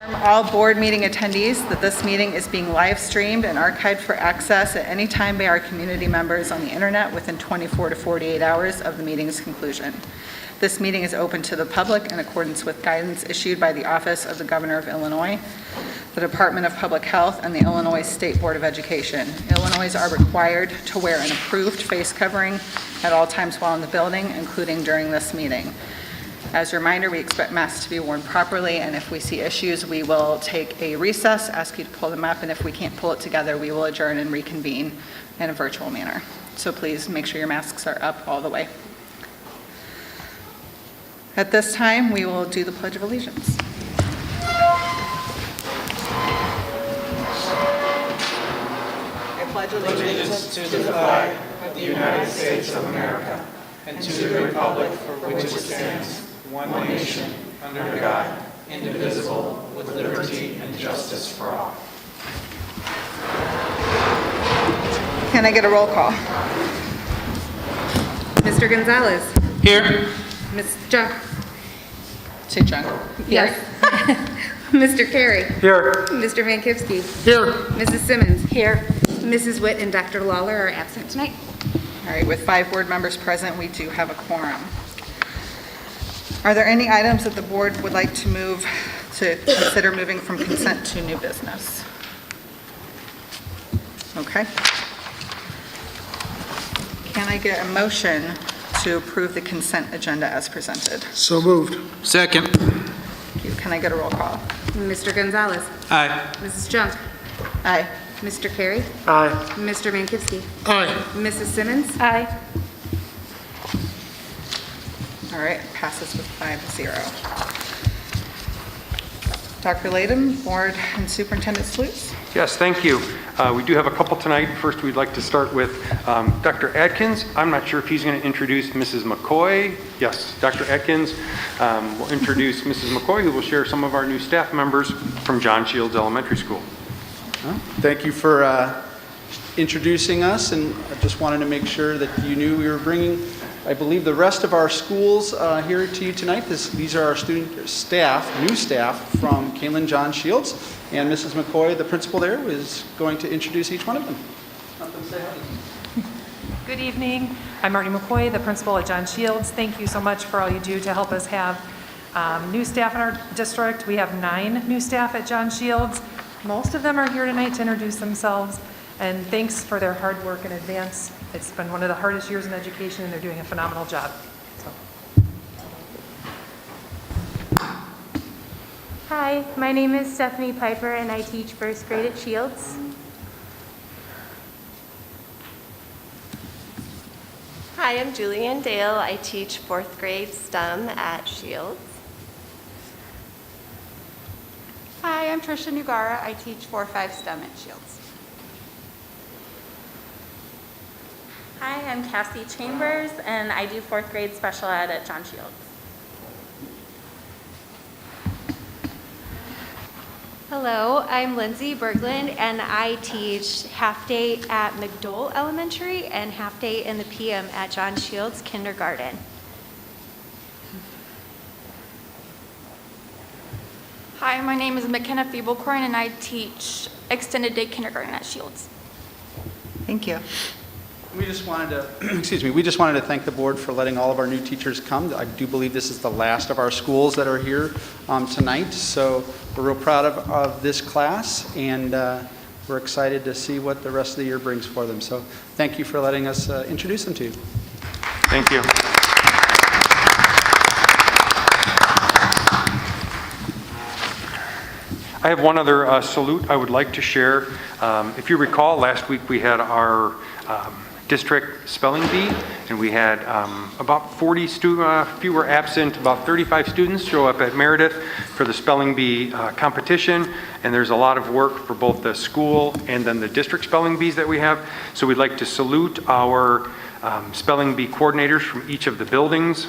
All board meeting attendees that this meeting is being live streamed and archived for access at any time by our community members on the internet within 24 to 48 hours of the meeting's conclusion. This meeting is open to the public in accordance with guidance issued by the Office of the Governor of Illinois, the Department of Public Health, and the Illinois State Board of Education. Illinois are required to wear an approved face covering at all times while in the building, including during this meeting. As a reminder, we expect masks to be worn properly, and if we see issues, we will take a recess, ask you to pull them up, and if we can't pull it together, we will adjourn and reconvene in a virtual manner. So please make sure your masks are up all the way. At this time, we will do the Pledge of Allegiance. I pledge allegiance to the flag of the United States of America and to the republic for which it stands, one nation, under God, indivisible, with liberty and justice for all. Can I get a roll call? Mr. Gonzalez. Here. Ms. Junk. Say Junk. Yes. Mr. Carey. Here. Mr. Mankivsky. Here. Mrs. Simmons. Here. Mrs. Witt and Dr. Lawler are absent tonight. All right, with 5 board members present, we do have a quorum. Are there any items that the board would like to consider moving from consent to new business? Okay. Can I get a motion to approve the consent agenda as presented? So moved. Second. Thank you. Can I get a roll call? Mr. Gonzalez. Aye. Mrs. Junk. Aye. Mr. Carey. Aye. Mr. Mankivsky. Aye. Mrs. Simmons. Aye. All right, passes with 5-0. Dr. Ladum, Board and Superintendent Sleuth. Yes, thank you. We do have a couple tonight. First, we'd like to start with Dr. Atkins. I'm not sure if he's going to introduce Mrs. McCoy. Yes, Dr. Atkins will introduce Mrs. McCoy, who will share some of our new staff members from John Shields Elementary School. Thank you for introducing us, and I just wanted to make sure that you knew we were bringing, I believe, the rest of our schools here to you tonight. These are our new staff from Kaneland John Shields, and Mrs. McCoy, the principal there, is going to introduce each one of them. Good evening. I'm Marty Mccoy, the principal at John Shields. Thank you so much for all you do to help us have new staff in our district. We have 9 new staff at John Shields. Most of them are here tonight to introduce themselves, and thanks for their hard work in advance. It's been one of the hardest years in education, and they're doing a phenomenal job. Hi, my name is Stephanie Piper, and I teach first grade at Shields. Hi, I'm Julianne Dale. I teach 4th grade STEM at Shields. Hi, I'm Trisha Nugara. I teach 4-5 STEM at Shields. Hi, I'm Cassie Chambers, and I do 4th grade special ed at John Shields. Hello, I'm Lindsay Berglund, and I teach half day at McDowell Elementary and half day in the PM at John Shields Kindergarten. Hi, my name is McKenna Feeblecorn, and I teach extended day kindergarten at Shields. Thank you. We just wanted to, we just wanted to thank the board for letting all of our new teachers come. I do believe this is the last of our schools that are here tonight, so we're real proud of this class, and we're excited to see what the rest of the year brings for them. So thank you for letting us introduce them to you. Thank you. I have one other salute I would like to share. If you recall, last week we had our district spelling bee, and we had about 40 few were absent, about 35 students show up at Meredith for the spelling bee competition, and there's a lot of work for both the school and then the district spelling bees that we have. So we'd like to salute our spelling bee coordinators from each of the buildings.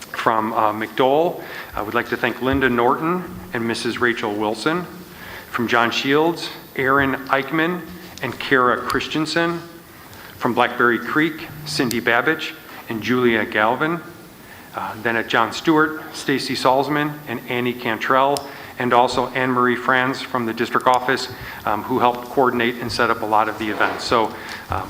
From McDowell, I would like to thank Linda Norton and Mrs. Rachel Wilson. From John Shields, Aaron Eichman and Kara Christensen. From Blackberry Creek, Cindy Babbage and Julia Galvin. Then at John Stewart, Stacy Salzman and Annie Cantrell. and also Anne Marie Franz from the district office, who helped coordinate and set up a lot of the events. So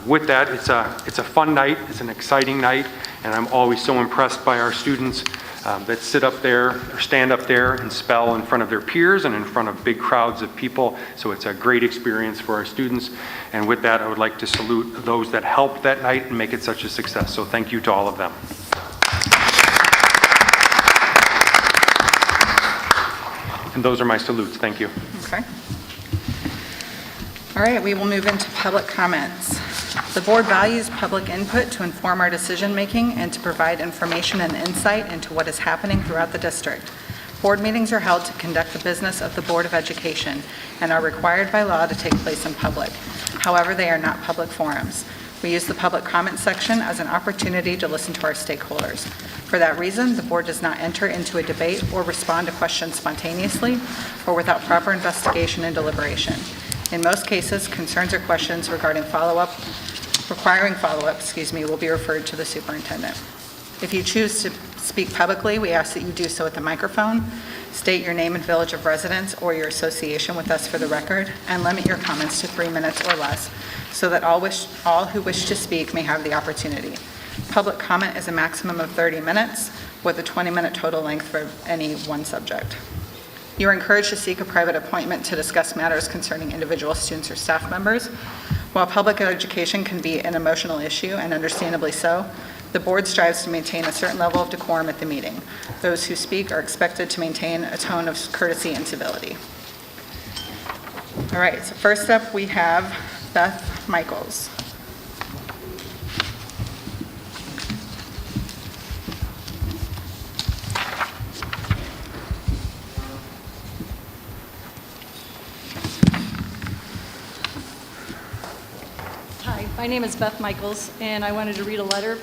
with that, it's a fun night, it's an exciting night, and I'm always so impressed by our students that sit up there or stand up there and spell in front of their peers and in front of big crowds of people. So it's a great experience for our students. And with that, I would like to salute those that helped that night and make it such a success. So thank you to all of them. And those are my salutes. Thank you. Okay. All right, we will move into public comments. The board values public input to inform our decision-making and to provide information and insight into what is happening throughout the district. Board meetings are held to conduct the business of the Board of Education and are required by law to take place in public. However, they are not public forums. We use the public comment section as an opportunity to listen to our stakeholders. For that reason, the board does not enter into a debate or respond to questions spontaneously or without proper investigation and deliberation. In most cases, concerns or questions requiring follow-up, will be referred to the superintendent. If you choose to speak publicly, we ask that you do so at the microphone, state your name and village of residence or your association with us for the record, and limit your comments to 3 minutes or less so that all who wish to speak may have the opportunity. Public comment is a maximum of 30 minutes with a 20-minute total length for any one subject. You are encouraged to seek a private appointment to discuss matters concerning individual students or staff members. While public education can be an emotional issue, and understandably so, the board strives to maintain a certain level of decorum at the meeting. Those who speak are expected to maintain a tone of courtesy and civility. All right, so first up we have Beth Michaels. Hi, my name is Beth Michaels, and I wanted to read a letter.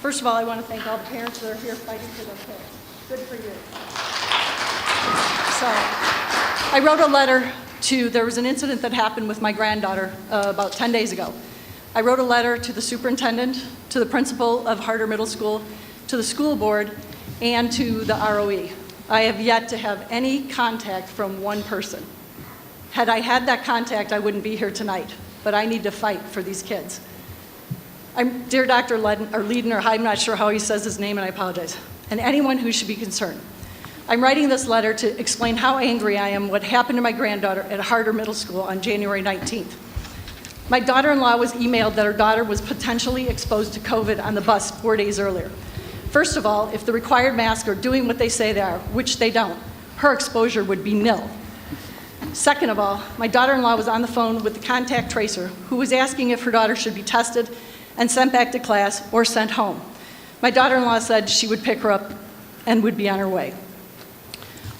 First of all, I want to thank all the parents that are here fighting for their kids. Good for you. So, I wrote a letter there was an incident that happened with my granddaughter about 10 days ago. I wrote a letter to the superintendent, to the principal of Harder Middle School, to the school board, and to the ROE. I have yet to have any contact from one person. Had I had that contact, I wouldn't be here tonight. But I need to fight for these kids. Dear Dr. Lieden, I'm not sure how he says his name, and I apologize, and anyone who should be concerned. I'm writing this letter to explain how angry I am what happened to my granddaughter at Harder Middle School on January 19th. My daughter-in-law was emailed that her daughter was potentially exposed to COVID on the bus 4 days earlier. First of all, if the required masks are doing what they say they are, which they don't, her exposure would be nil. Second of all, my daughter-in-law was on the phone with the contact tracer who was asking if her daughter should be tested and sent back to class or sent home. My daughter-in-law said she would pick her up and would be on her way.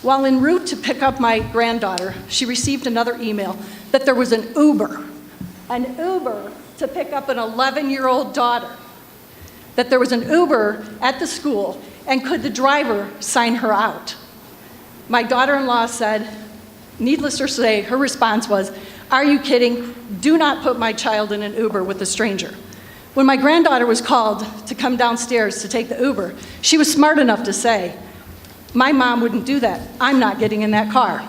While en route to pick up my granddaughter, she received another email that there was an Uber to pick up an 11-year-old daughter, that there was an Uber at the school, and could the driver sign her out? My daughter-in-law said, needless to say, her response was, "Are you kidding? Do not put my child in an Uber with a stranger." When my granddaughter was called to come downstairs to take the Uber, she was smart enough to say, "My mom wouldn't do that. I'm not getting in that car."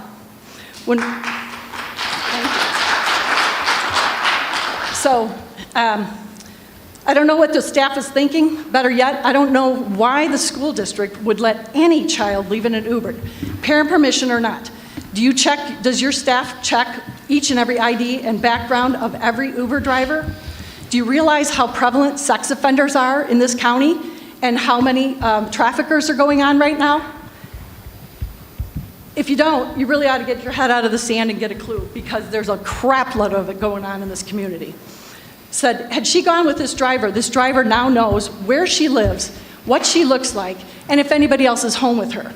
I don't know what the staff is thinking. Better yet, I don't know why the school district would let any child leave in an Uber, parent permission or not. Does your staff check each and every ID and background of every Uber driver? Do you realize how prevalent sex offenders are in this county and how many traffickers are going on right now? If you don't, you really ought to get your head out of the sand and get a clue, because there's a crap load of it going on in this community. Said, had she gone with this driver now knows where she lives, what she looks like, and if anybody else is home with her.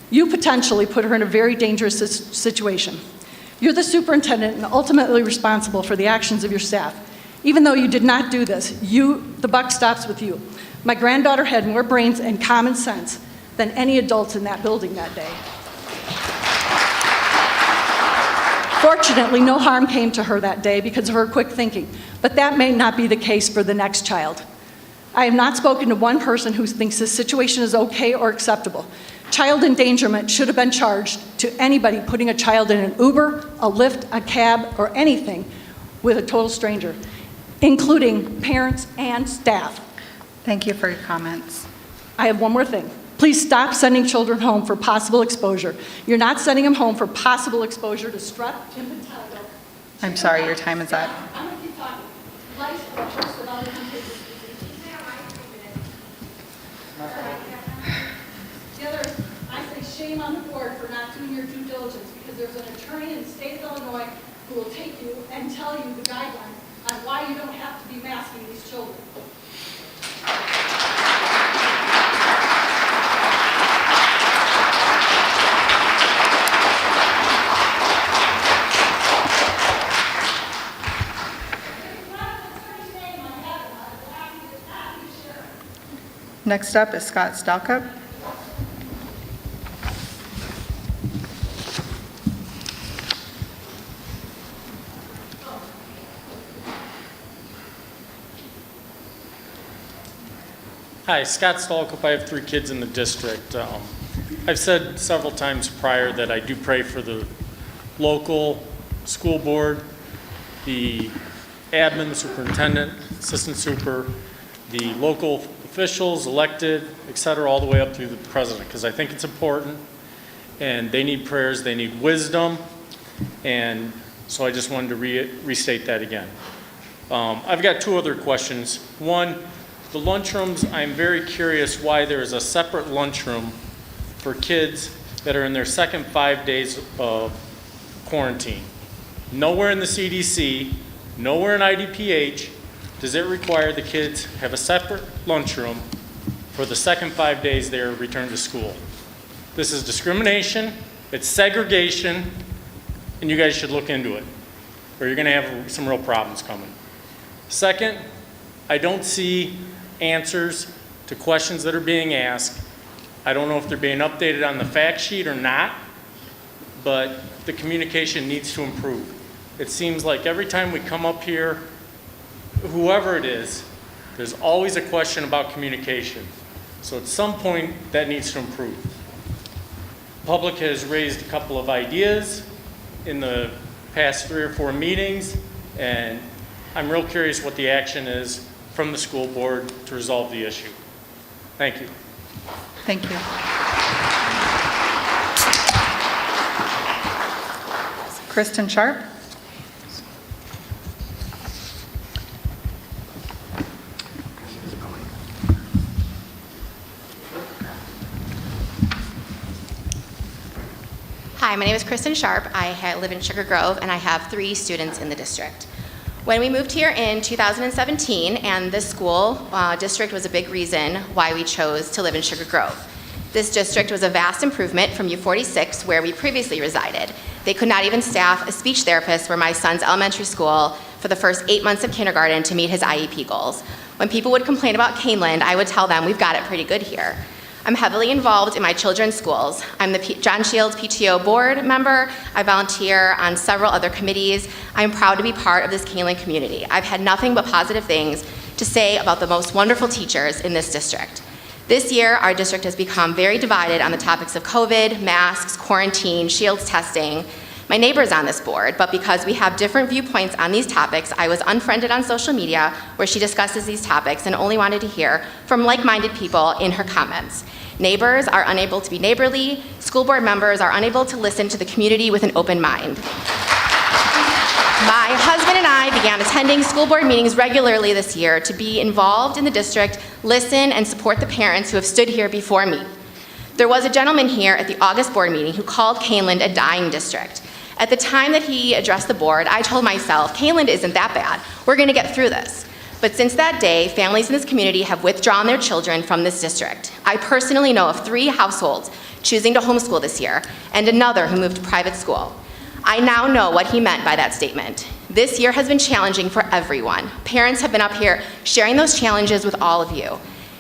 You potentially put her in a very dangerous situation. You're the superintendent and ultimately responsible for the actions of your staff. Even though you did not do this, the buck stops with you. My granddaughter had more brains and common sense than any adults in that building that day. Fortunately, no harm came to her that day because of her quick thinking, but that may not be the case for the next child. I have not spoken to one person who thinks this situation is okay or acceptable. Child endangerment should have been charged to anybody putting a child in an Uber, a Lyft, a cab, or anything with a total stranger, including parents and staff. Thank you for your comments. I have one more thing. Please stop sending children home for possible exposure. You're not sending them home for possible exposure to strep, impetigo. I'm sorry, your time is up. I'm going to keep talking. Lice are worse than other contagious diseases. The other, I say shame on the board for not doing your due diligence, because there's an attorney in the state of Illinois who will take you and tell you the guidelines on why you don't have to be masking these children. Next up is Scott Stalkup. Hi, Scott Stalkup. I have 3 kids in the district. I've said several times prior that I do pray for the local school board, the admin, the superintendent, assistant super, the local officials, elected, et cetera, all the way up through the president, because I think it's important, and they need prayers, they need wisdom, and so I just wanted to restate that again. I've got 2 other questions. One, the lunchrooms, I'm very curious why there is a separate lunchroom for kids that are in their second 5 days of quarantine. Nowhere in the CDC, nowhere in IDPH does it require the kids have a separate lunchroom for the second 5 days they're returned to school. This is discrimination, it's segregation, and you guys should look into it, or you're gonna have some real problems coming. Second, I don't see answers to questions that are being asked. I don't know if they're being updated on the fact sheet or not, but the communication needs to improve. It seems like every time we come up here, whoever it is, there's always a question about communication. So at some point, that needs to improve. The public has raised a couple of ideas in the past 3 or 4 meetings, and I'm real curious what the action is from the school board to resolve the issue. Thank you. Thank you. Kristen Sharp. Hi, my name is Kristen Sharp. I live in Sugar Grove, and I have 3 students in the district. When we moved here in 2017, and this school district was a big reason why we chose to live in Sugar Grove. This district was a vast improvement from U46, where we previously resided. They could not even staff a speech therapist for my son's elementary school for the first 8 months of kindergarten to meet his IEP goals. When people would complain about Kaneland, I would tell them we've got it pretty good here. I'm heavily involved in my children's schools. I'm the John Shields PTO board member. I volunteer on several other committees. I'm proud to be part of this Kaneland community. I've had nothing but positive things to say about the most wonderful teachers in this district. This year, our district has become very divided on the topics of COVID, masks, quarantine, Shields testing. My neighbor is on this board, but because we have different viewpoints on these topics, I was unfriended on social media where she discusses these topics and only wanted to hear from like-minded people in her comments. Neighbors are unable to be neighborly. School board members are unable to listen to the community with an open mind. My husband and I began attending school board meetings regularly this year to be involved in the district, listen, and support the parents who have stood here before me. There was a gentleman here at the August board meeting who called Kaneland a dying district. At the time that he addressed the board, I told myself, Kaneland isn't that bad. We're gonna get through this. But since that day, families in this community have withdrawn their children from this district. I personally know of 3 households choosing to homeschool this year, and another who moved to private school. I now know what he meant by that statement. This year has been challenging for everyone. Parents have been up here sharing those challenges with all of you,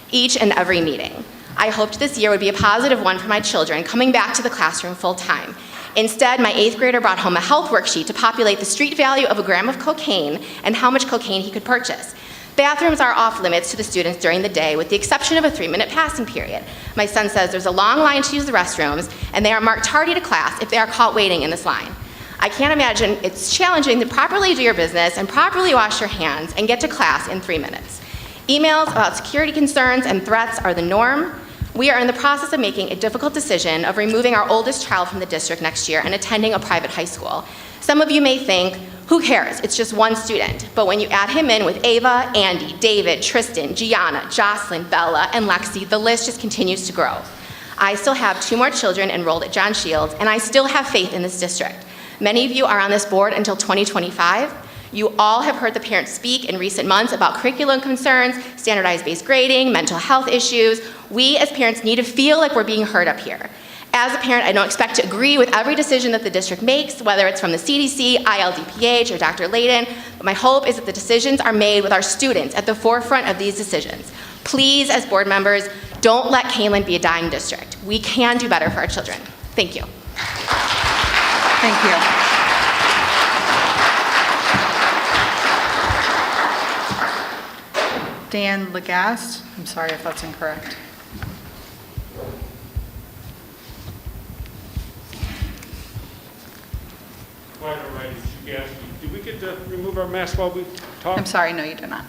each and every meeting. I hoped this year would be a positive one for my children coming back to the classroom full time. Instead, my 8th grader brought home a health worksheet to populate the street value of a gram of cocaine and how much cocaine he could purchase. Bathrooms are off limits to the students during the day with the exception of a 3-minute passing period. My son says there's a long line to use the restrooms and they are marked tardy to class if they are caught waiting in this line. I can't imagine it's challenging to properly do your business and properly wash your hands and get to class in 3 minutes. Emails about security concerns and threats are the norm. We are in the process of making a difficult decision of removing our oldest child from the district next year and attending a private high school. Some of you may think, who cares? It's just one student. But when you add him in with Ava, Andy, David, Tristan, Gianna, Jocelyn, Bella, and Lexi, the list just continues to grow. I still have 2 more children enrolled at John Shields, and I still have faith in this district. Many of you are on this board until 2025. You all have heard the parents speak in recent months about curriculum concerns, standardized-based grading, mental health issues. We as parents need to feel like we're being heard up here. As a parent, I don't expect to agree with every decision that the district makes, whether it's from the CDC, ILDPH, or Dr. Layden, but my hope is that the decisions are made with our students at the forefront of these decisions. Please, as board members, don't let Kaneland be a dying district. We can do better for our children. Thank you. Thank you. Dan Lagast, I'm sorry if that's incorrect. Quite all right, did we get to remove our masks while we talk? I'm sorry, no, you did not.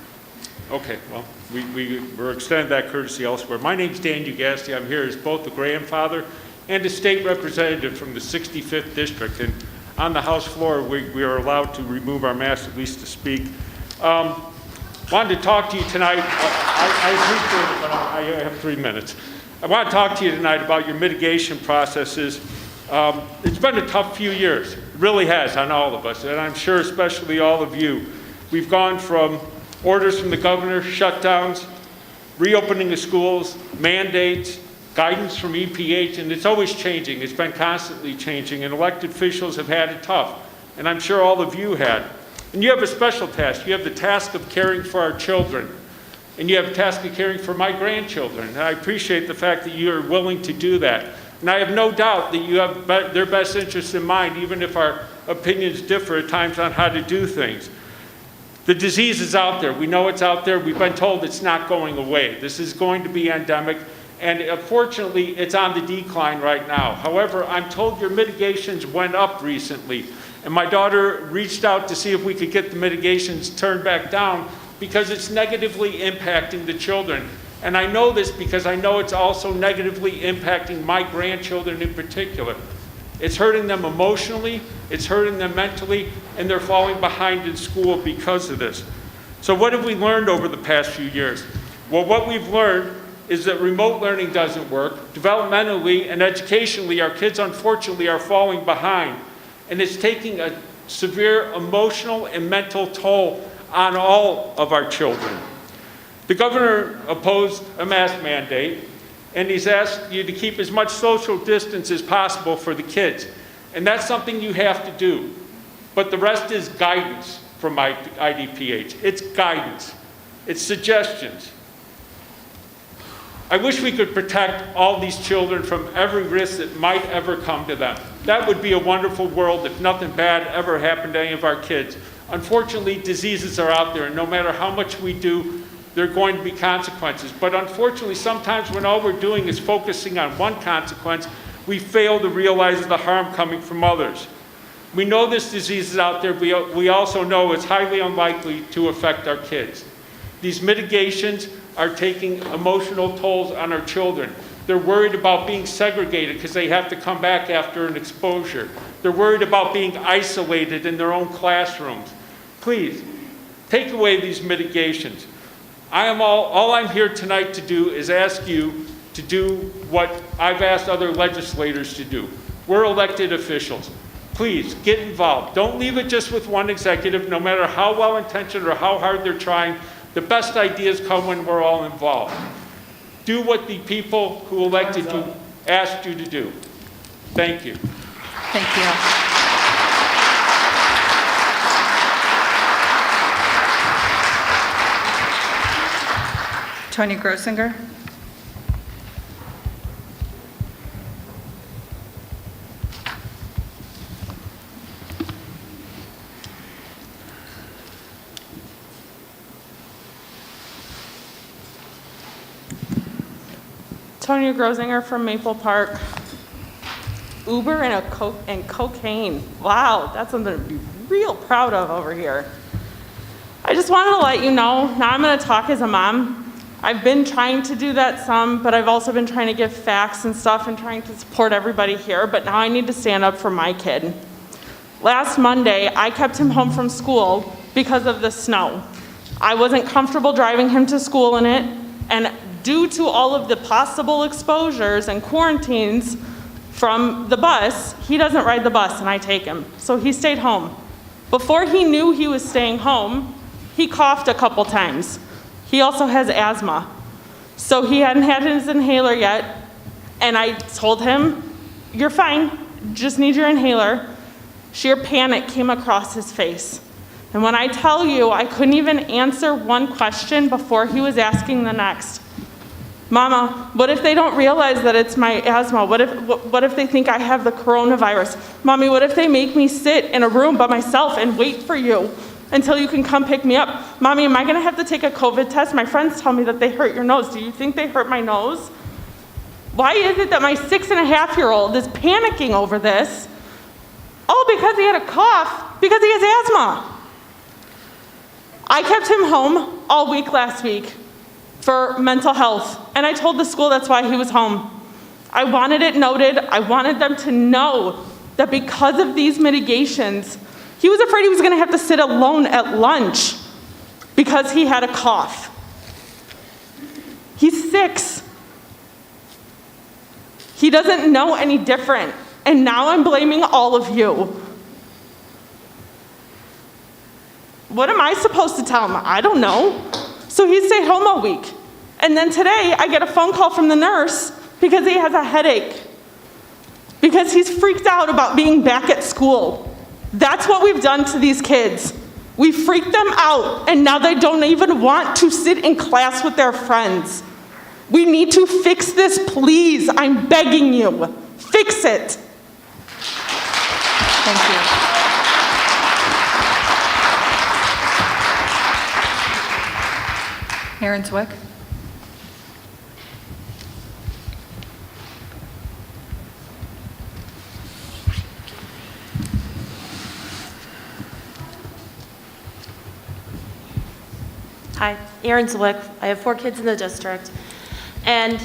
Okay, well, we're extending that courtesy elsewhere. My name's Dan Ugasti. I'm here as both the grandfather and a state representative from the 65th District. And on the House floor, we are allowed to remove our masks, at least to speak. Wanted to talk to you tonight. I appreciate it, but I have 3 minutes. I want to talk to you tonight about your mitigation processes. It's been a tough few years. It really has on all of us, and I'm sure especially all of you. We've gone from orders from the governor, shutdowns, reopening the schools, mandates, guidance from EPH, and it's always changing. It's been constantly changing, and elected officials have had it tough, and I'm sure all of you had. And you have a special task. You have the task of caring for our children, and you have a task of caring for my grandchildren, and I appreciate the fact that you are willing to do that. And I have no doubt that you have their best interests in mind, even if our opinions differ at times on how to do things. The disease is out there. We know it's out there. We've been told it's not going away. This is going to be endemic, and unfortunately, it's on the decline right now. However, I'm told your mitigations went up recently, and my daughter reached out to see if we could get the mitigations turned back down because it's negatively impacting the children. And I know this because I know it's also negatively impacting my grandchildren in particular. It's hurting them emotionally, it's hurting them mentally, and they're falling behind in school because of this. So what have we learned over the past few years? Well, what we've learned is that remote learning doesn't work. Developmentally and educationally, our kids unfortunately are falling behind. And it's taking a severe emotional and mental toll on all of our children. The governor opposed a mask mandate, and he's asked you to keep as much social distance as possible for the kids. And that's something you have to do. But the rest is guidance from IDPH. It's guidance. It's suggestions. I wish we could protect all these children from every risk that might ever come to them. That would be a wonderful world if nothing bad ever happened to any of our kids. Unfortunately, diseases are out there, and no matter how much we do, there are going to be consequences. But unfortunately, sometimes when all we're doing is focusing on one consequence, we fail to realize the harm coming from others. We know this disease is out there, but we also know it's highly unlikely to affect our kids. These mitigations are taking emotional tolls on our children. They're worried about being segregated because they have to come back after an exposure. They're worried about being isolated in their own classrooms. Please, take away these mitigations. All I'm here tonight to do is ask you to do what I've asked other legislators to do. We're elected officials. Please, get involved. Don't leave it just with one executive, no matter how well-intentioned or how hard they're trying. The best ideas come when we're all involved. Do what the people who elected you asked you to do. Thank you. Thank you. Tony Grosinger. Sonia Grosinger from Maple Park. Uber and cocaine. Wow, that's something to be real proud of over here. I just wanted to let you know, now I'm going to talk as a mom. I've been trying to do that some, but I've also been trying to give facts and stuff and trying to support everybody here, but now I need to stand up for my kid. Last Monday, I kept him home from school because of the snow. I wasn't comfortable driving him to school in it, and due to all of the possible exposures and quarantines from the bus, he doesn't ride the bus and I take him. So he stayed home. Before he knew he was staying home, he coughed a couple times. He also has asthma. So he hadn't had his inhaler yet, and I told him, you're fine, just need your inhaler. Sheer panic came across his face. And when I tell you, I couldn't even answer one question before he was asking the next. Mama, what if they don't realize that it's my asthma? What if they think I have the coronavirus? Mommy, what if they make me sit in a room by myself and wait for you until you can come pick me up? Mommy, am I gonna have to take a COVID test? My friends tell me that they hurt your nose. Do you think they hurt my nose? Why is it that my 6.5-year-old is panicking over this? Oh, because he had a cough, because he has asthma. I kept him home all week last week for mental health, and I told the school that's why he was home. I wanted it noted. I wanted them to know that because of these mitigations, he was afraid he was gonna have to sit alone at lunch because he had a cough. He's 6. He doesn't know any different, and now I'm blaming all of you. What am I supposed to tell him? I don't know. So he stayed home all week. And then today, I get a phone call from the nurse because he has a headache. Because he's freaked out about being back at school. That's what we've done to these kids. We freaked them out, and now they don't even want to sit in class with their friends. We need to fix this, please. I'm begging you. Fix it. Thank you. Aaron Zwick. Hi, Erin Zwick. I have 4 kids in the district. And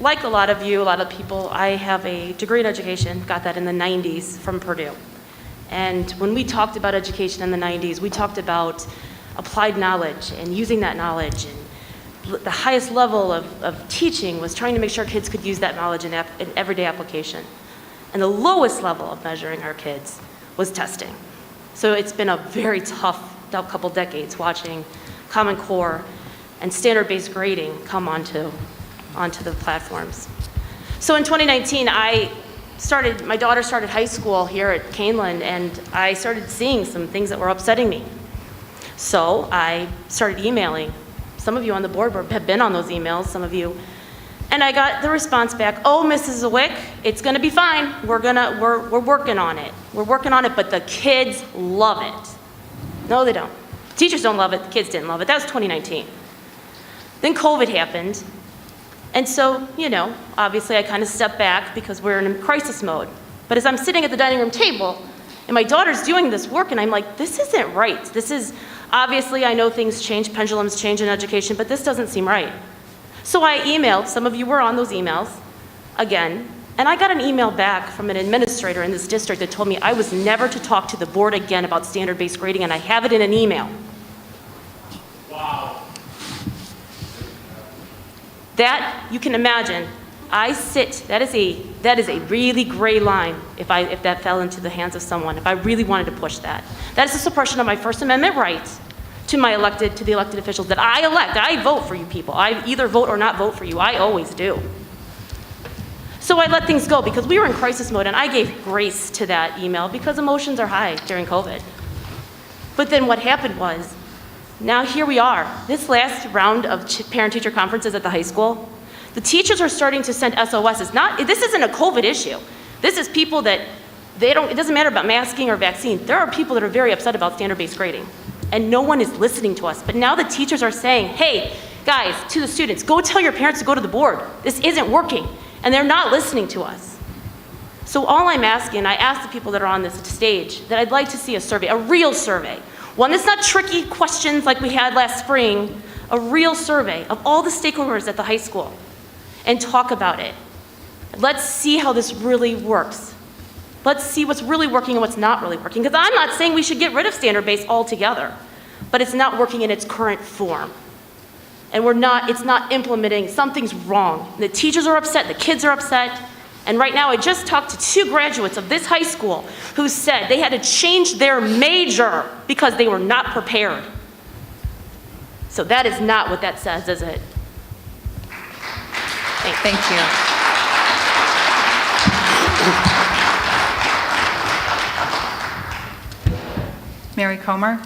like a lot of you, a lot of people, I have a degree in education, got that in the 90s from Purdue. And when we talked about education in the 90s, we talked about applied knowledge and using that knowledge. And the highest level of teaching was trying to make sure kids could use that knowledge in everyday application. And the lowest level of measuring our kids was testing. So it's been a very tough couple decades watching Common Core and standard-based grading come onto the platforms. So in 2019, my daughter started high school here at Kaneland, and I started seeing some things that were upsetting me. So I started emailing. Some of you on the board have been on those emails, some of you. And I got the response back, oh, Mrs. Zwick, it's gonna be fine. We're working on it. We're working on it, but the kids love it. No, they don't. Teachers don't love it, the kids didn't love it. That was 2019. Then COVID happened. And so, obviously I kind of stepped back because we're in crisis mode. But as I'm sitting at the dining room table, and my daughter's doing this work, and I'm like, this isn't right. This is, obviously I know things change, pendulums change in education, but this doesn't seem right. So I emailed, some of you were on those emails, again, and I got an email back from an administrator in this district that told me I was never to talk to the board again about standard-based grading, and I have it in an email. Wow. That, you can imagine, that is a really gray line if that fell into the hands of someone, if I really wanted to push that. That is a suppression of my First Amendment rights to the elected officials that I elect. I vote for you people. I either vote or not vote for you. I always do. So I let things go because we were in crisis mode, and I gave grace to that email because emotions are high during COVID. But then what happened was, now here we are. This last round of parent-teacher conferences at the high school, the teachers are starting to send SOSs. This isn't a COVID issue. This is people that it doesn't matter about masking or vaccine. There are people that are very upset about standard-based grading, and no one is listening to us. But now the teachers are saying, hey, guys, to the students, go tell your parents to go to the board. This isn't working. And they're not listening to us. So all I'm asking, I ask the people that are on this stage, that I'd like to see a survey, a real survey. One that's not tricky questions like we had last spring, a real survey of all the stakeholders at the high school and talk about it. Let's see how this really works. Let's see what's really working and what's not really working. Because I'm not saying we should get rid of standard-based altogether, but it's not working in its current form. And it's not implementing, something's wrong. The teachers are upset, the kids are upset. And right now, I just talked to 2 graduates of this high school who said they had to change their major because they were not prepared. So that is not what that says, is it? Thank you. Mary Comer?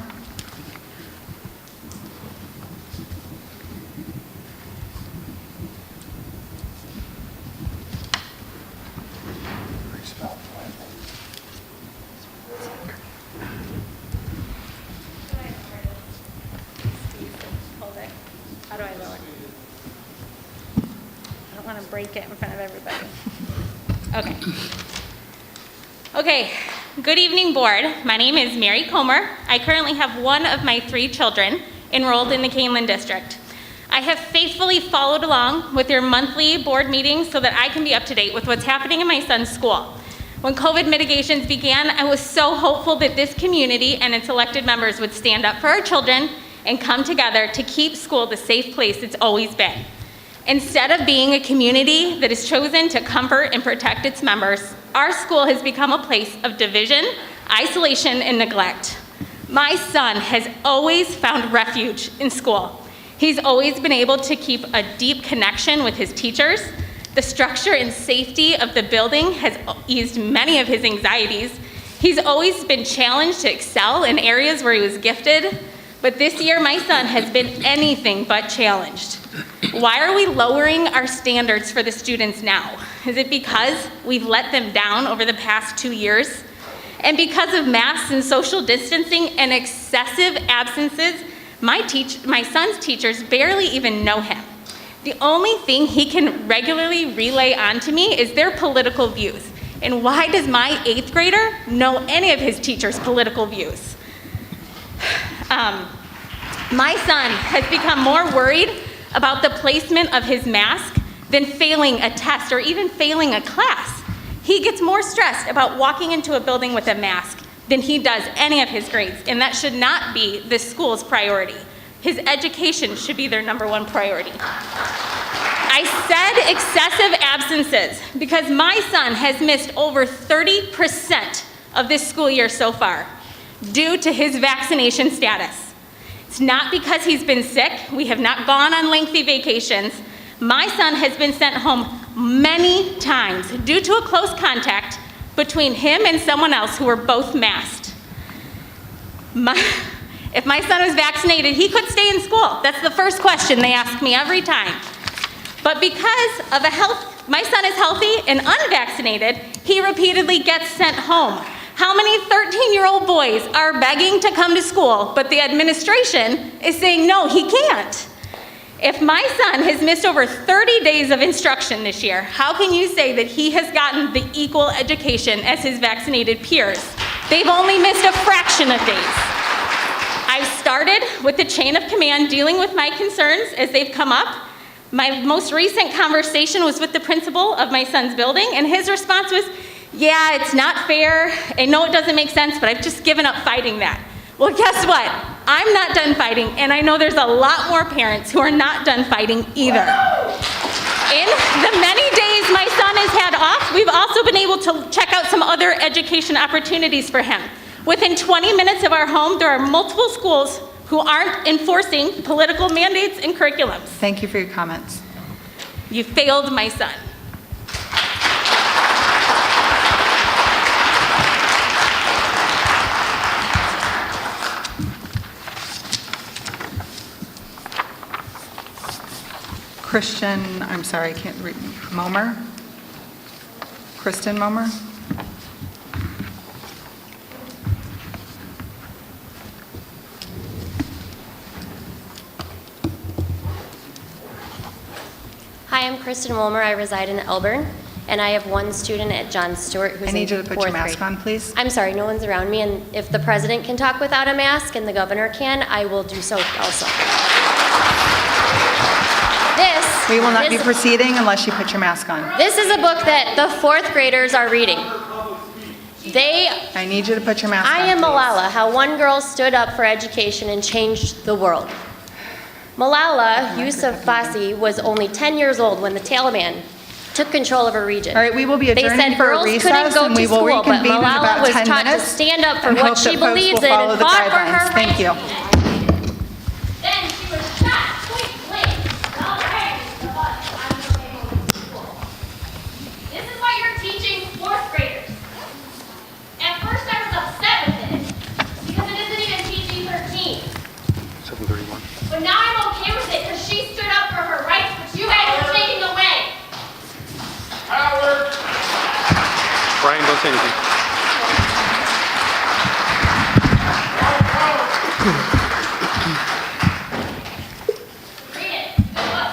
How do I lower it? I don't want to break it in front of everybody. Okay, good evening, board. My name is Mary Comer. I currently have one of my 3 children enrolled in the Kaneland district. I have faithfully followed along with your monthly board meetings so that I can be up to date with what's happening in my son's school. When COVID mitigations began, I was so hopeful that this community and its elected members would stand up for our children and come together to keep school the safe place it's always been. Instead of being a community that has chosen to comfort and protect its members, our school has become a place of division, isolation, and neglect. My son has always found refuge in school. He's always been able to keep a deep connection with his teachers. The structure and safety of the building has eased many of his anxieties. He's always been challenged to excel in areas where he was gifted. But this year, my son has been anything but challenged. Why are we lowering our standards for the students now? Is it because we've let them down over the past 2 years? And because of masks and social distancing and excessive absences, my son's teachers barely even know him. The only thing he can regularly relay onto me is their political views. And why does my 8th grader know any of his teachers' political views? My son has become more worried about the placement of his mask than failing a test or even failing a class. He gets more stressed about walking into a building with a mask than he does any of his grades, and that should not be this school's priority. His education should be their #1 priority. I said excessive absences because my son has missed over 30% of this school year so far due to his vaccination status. It's not because he's been sick. We have not gone on lengthy vacations. My son has been sent home many times due to a close contact between him and someone else who were both masked. If my son was vaccinated, he could stay in school. That's the first question they ask me every time. But because of my son is healthy and unvaccinated, he repeatedly gets sent home. How many 13-year-old boys are begging to come to school, but the administration is saying, no, he can't? If my son has missed over 30 days of instruction this year, how can you say that he has gotten the equal education as his vaccinated peers? They've only missed a fraction of days. I've started with the chain of command dealing with my concerns as they've come up. My most recent conversation was with the principal of my son's building, and his response was, yeah, it's not fair. I know it doesn't make sense, but I've just given up fighting that. Well, guess what? I'm not done fighting, and I know there's a lot more parents who are not done fighting either. In the many days my son has had off, we've also been able to check out some other education opportunities for him. Within 20 minutes of our home, there are multiple schools who aren't enforcing political mandates and curriculums. Thank you for your comments. You failed my son. I can't read, Momer? Kristen Momer? I'm Kristen Wolmer. I reside in Elburn, and I have one student at John Stewart who's I need you to put your fourth mask grade. on, please. I'm sorry, no one's around me, and if the president can talk without a mask and the governor can, I will do so also. We will not be proceeding unless you put your mask on. This is a book that the fourth graders are reading. I need you to put your mask on, I Am please. Malala, how one girl stood up for education and changed the world. Malala Yousafzai was only 10 years old when the Taliban took control of her region. All right, we will be adjourning They said for a girls recess, couldn't go and to we will school, but reconvene in Malala about was 10 taught to minutes stand up for and what hope she that folks believes will in follow and the fought for her guidelines. Thank rights. you. Then she was shot point blank while riding the bus on her way home from school. This is why you're teaching fourth graders. At first I was upset with it because it isn't even PG-13. 7:31. But now I'm okay with it because she stood up for her rights, which you guys are taking away. Brian, don't say anything. Read it. Good book.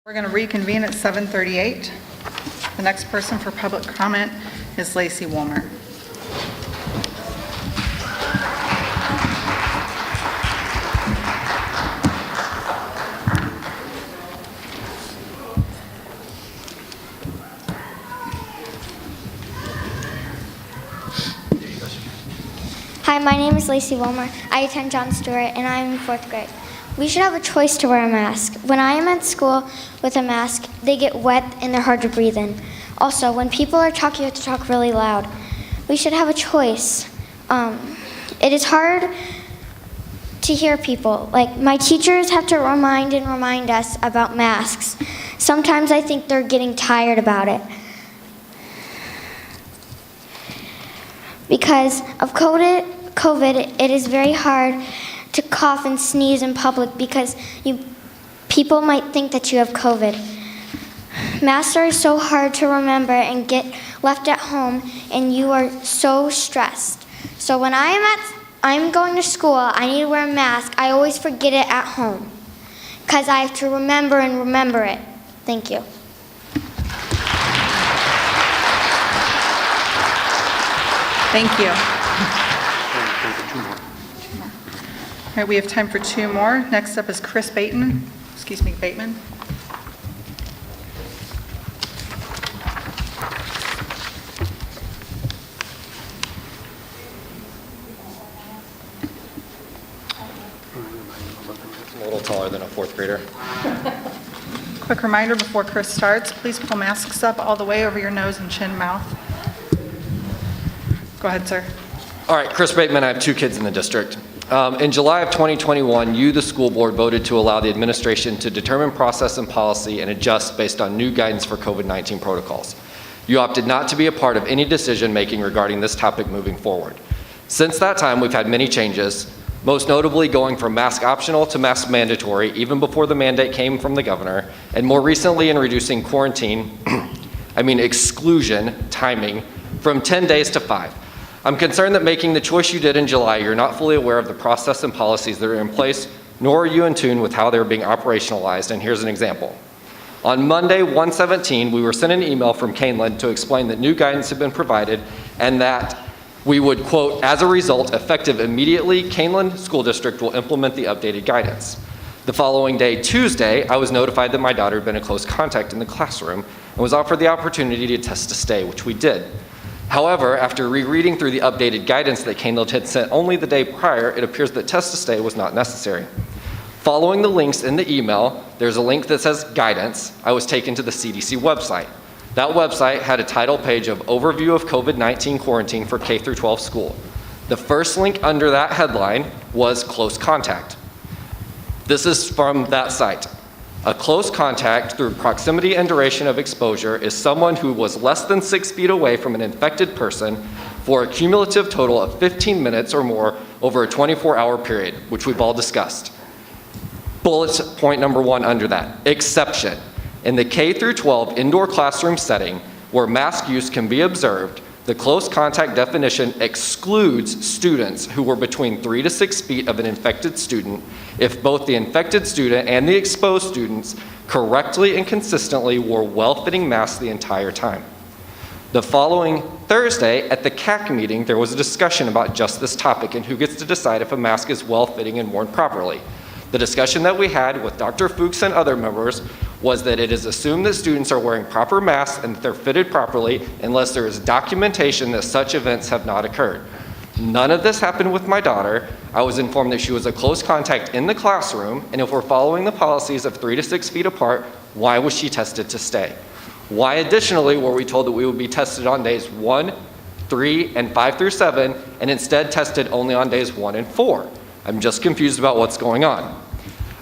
We're going to reconvene at 7:38. The next person for public comment is Lacey Woolmer. Hi, my name is Lacey Wilmer. I attend John Stewart, and I am in 4th grade. We should have a choice to wear a mask. When I am at school with a mask, they get wet and they're hard to breathe in. Also, when people are talking, you have to talk really loud. We should have a choice. It is hard to hear people. Like, my teachers have to remind us about masks. Sometimes I think they're getting tired about it. Because of COVID, it is very hard to cough and sneeze in public because people might think that you have COVID. Masks are so hard to remember and get left at home, and you are so stressed. So when I'm going to school, I need to wear a mask. I always forget it at home because I have to remember it. Thank you. Thank you. All right, we have time for 2 more. Next up is Chris Bateman. Bateman. I'm a little taller than a 4th grader. Quick reminder before Chris starts, please pull masks up all the way over your nose and chin, mouth. Go ahead, sir. All right, Chris Bateman, I have 2 kids in the district. In July of 2021, you, the school board, voted to allow the administration to determine process and policy and adjust based on new guidance for COVID-19 protocols. You opted not to be a part of any decision-making regarding this topic moving forward. Since that time, we've had many changes, most notably going from mask optional to mask mandatory, even before the mandate came from the governor, and more recently in reducing exclusion timing from 10 days to 5. I'm concerned that making the choice you did in July, you're not fully aware of the process and policies that are in place, nor are you in tune with how they're being operationalized, and here's an example. On Monday, 1/17, we were sent an email from Kaneland to explain that new guidance had been provided and that we would, quote, as a result, effective immediately, Kaneland School District will implement the updated guidance. The following day, Tuesday, I was notified that my daughter had been in close contact in the classroom and was offered the opportunity to test to stay, which we did. However, after rereading through the updated guidance that Kaneland had sent only the day prior, it appears that test to stay was not necessary. Following the links in the email, there's a link that says guidance. I was taken to the CDC website. That website had a title page of Overview of COVID-19 Quarantine for K-12 School. The first link under that headline was Close Contact. This is from that site. A close contact through proximity and duration of exposure is someone who was less than 6 feet away from an infected person for a cumulative total of 15 minutes or more over a 24-hour period, which we've all discussed. Bullet point number 1 under that, exception. In the K-12 indoor classroom setting where mask use can be observed, the close contact definition excludes students who were between 3 to 6 feet of an infected student if both the infected student and the exposed students correctly and consistently wore well-fitting masks the entire time. The following Thursday at the CAC meeting, there was a discussion about just this topic and who gets to decide if a mask is well-fitting and worn properly. The discussion that we had with Dr. Fuchs and other members was that it is assumed that students are wearing proper masks and that they're fitted properly unless there is documentation that such events have not occurred. None of this happened with my daughter. I was informed that she was a close contact in the classroom, and if we're following the policies of 3 to 6 feet apart, why was she tested to stay? Why additionally were we told that we would be tested on days 1, 3, and 5 through 7, and instead tested only on days 1 and 4? I'm just confused about what's going on.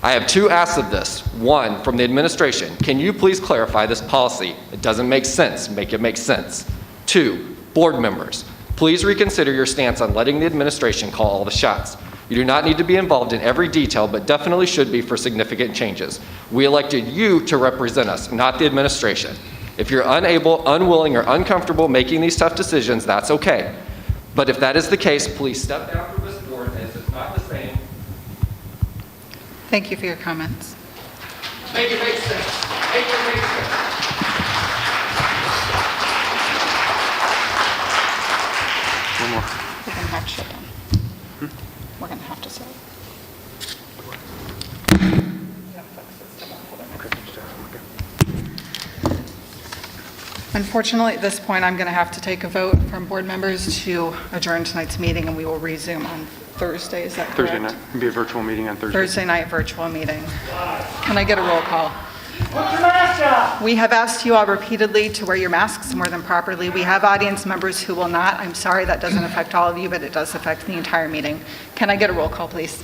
I have 2 asks of this. 1, from the administration, can you please clarify this policy? It doesn't make sense, make it make sense. 2, board members, please reconsider your stance on letting the administration call all the shots. You do not need to be involved in every detail, but definitely should be for significant changes. We elected you to represent us, not the administration. If you're unable, unwilling, or uncomfortable making these tough decisions, that's okay. But if that is the case, please step down from this board as it's not the same. Thank you for your comments. Make it make sense. Take your picture. One more. We're going to have to shut down. We're going to have to sit. Unfortunately, at this point, I'm going to have to take a vote from board members to adjourn tonight's meeting, and we will resume on Thursday. Is that correct? Thursday night. It'll be a virtual meeting on Thursday. Thursday night virtual meeting. Can I get a roll call? Put your mask on. We have asked you all repeatedly to wear your masks more than properly. We have audience members who will not. I'm sorry that doesn't affect all of you, but it does affect the entire meeting. Can I get a roll call, please?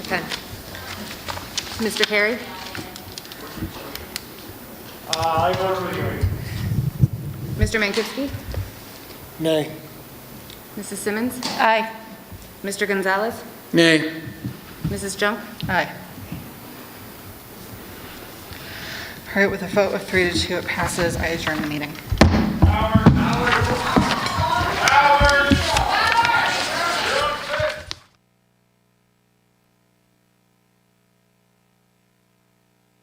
Okay. Mr. Carey? I vote for you. Mr. Mankowski? Nay. Mrs. Simmons? Aye. Mr. Gonzalez? Nay. Mrs. Junk? Aye. All right, with a vote of 3-2, it passes. I adjourn the meeting. Our